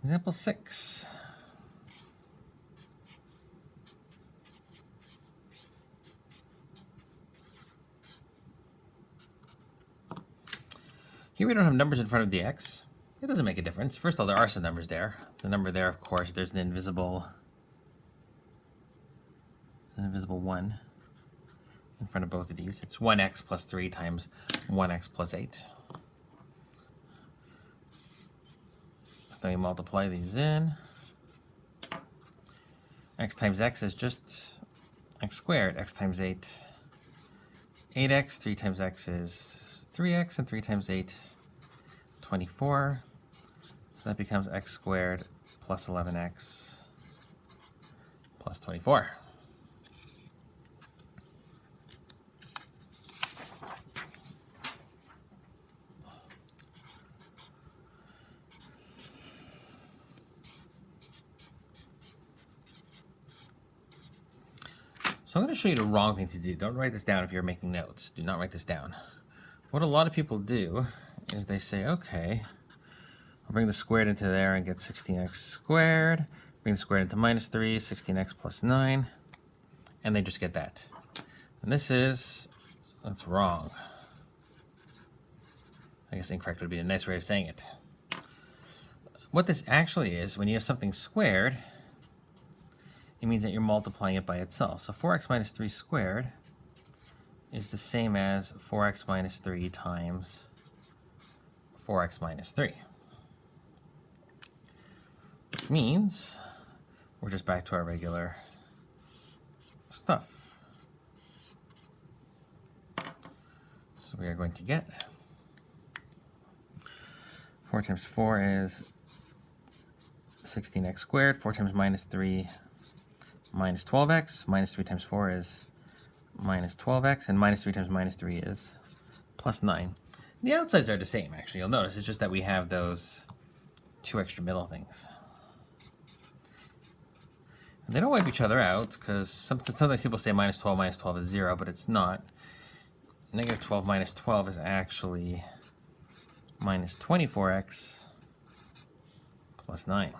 Example 6. Here we don't have numbers in front of the x. It doesn't make a difference. First of all, there are some numbers there. The number there, of course, there's an invisible 1 in front of both of these. It's 1x plus 3 times 1x plus 8. Then we multiply these in. X times x is just x squared. X times 8, 8x. 3 times x is 3x, and 3 times 8, 24. So that becomes x squared plus 11x plus 24. So I'm going to show you the wrong thing to do. Don't write this down if you're making notes. Do not write this down. What a lot of people do is they say, okay, I'll bring the squared into there and get 16x squared. Bring the squared into minus 3, 16x plus 9. And they just get that. And that's wrong. I guess incorrect would be a nice way of saying it. What this actually is, when you have something squared, it means that you're multiplying it by itself. So 4x minus 3 squared is the same as 4x minus 3 times 4x minus 3. Which means we're just back to our regular stuff. So we are going to get 4 times 4 is 16x squared. 4 times minus 3 minus 12x. Minus 3 times 4 is minus 12x. And minus 3 times minus 3 is plus 9. The outsides are the same, actually. You'll notice it's just that we have those two extra middle things. And they don't wipe each other out, because sometimes people say minus 12 is 0, but it's not. Negative 12 minus 12 is actually minus 24x plus 9.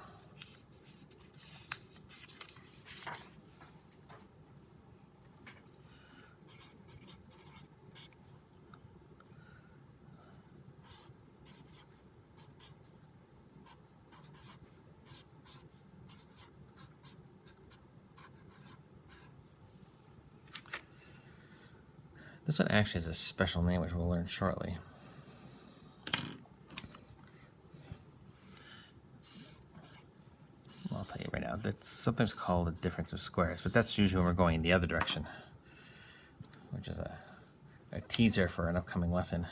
This one actually has a special name, which we'll learn shortly. Well, I'll tell you right now. That's sometimes called a difference of squares, but that's usually when we're going in the other direction, which is a teaser for an upcoming lesson.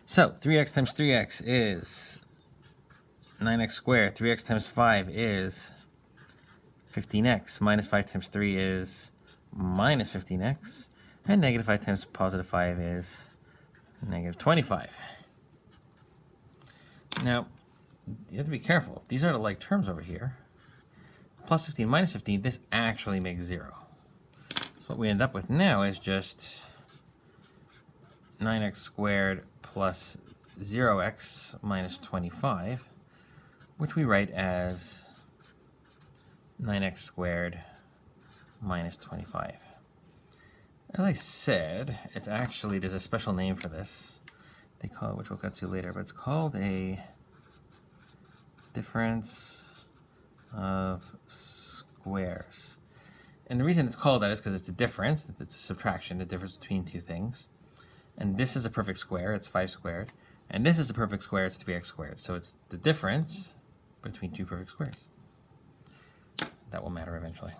So 3x times 3x is 9x squared. 3x times 5 is 15x. Minus 5 times 3 is minus 15x. And negative 5 times positive 5 is negative 25. Now, you have to be careful. These are the like terms over here. Plus 15 minus 15, this actually makes 0. So what we end up with now is just 9x squared plus 0x minus 25, which we write as 9x squared minus 25. As I said, it's actually, there's a special name for this. They call it, which we'll get to later, but it's called a difference of squares. And the reason it's called that is because it's a difference, it's a subtraction, the difference between two things. And this is a perfect square, it's 5 squared. And this is a perfect square, it's 3x squared. So it's the difference between two perfect squares. That will matter eventually.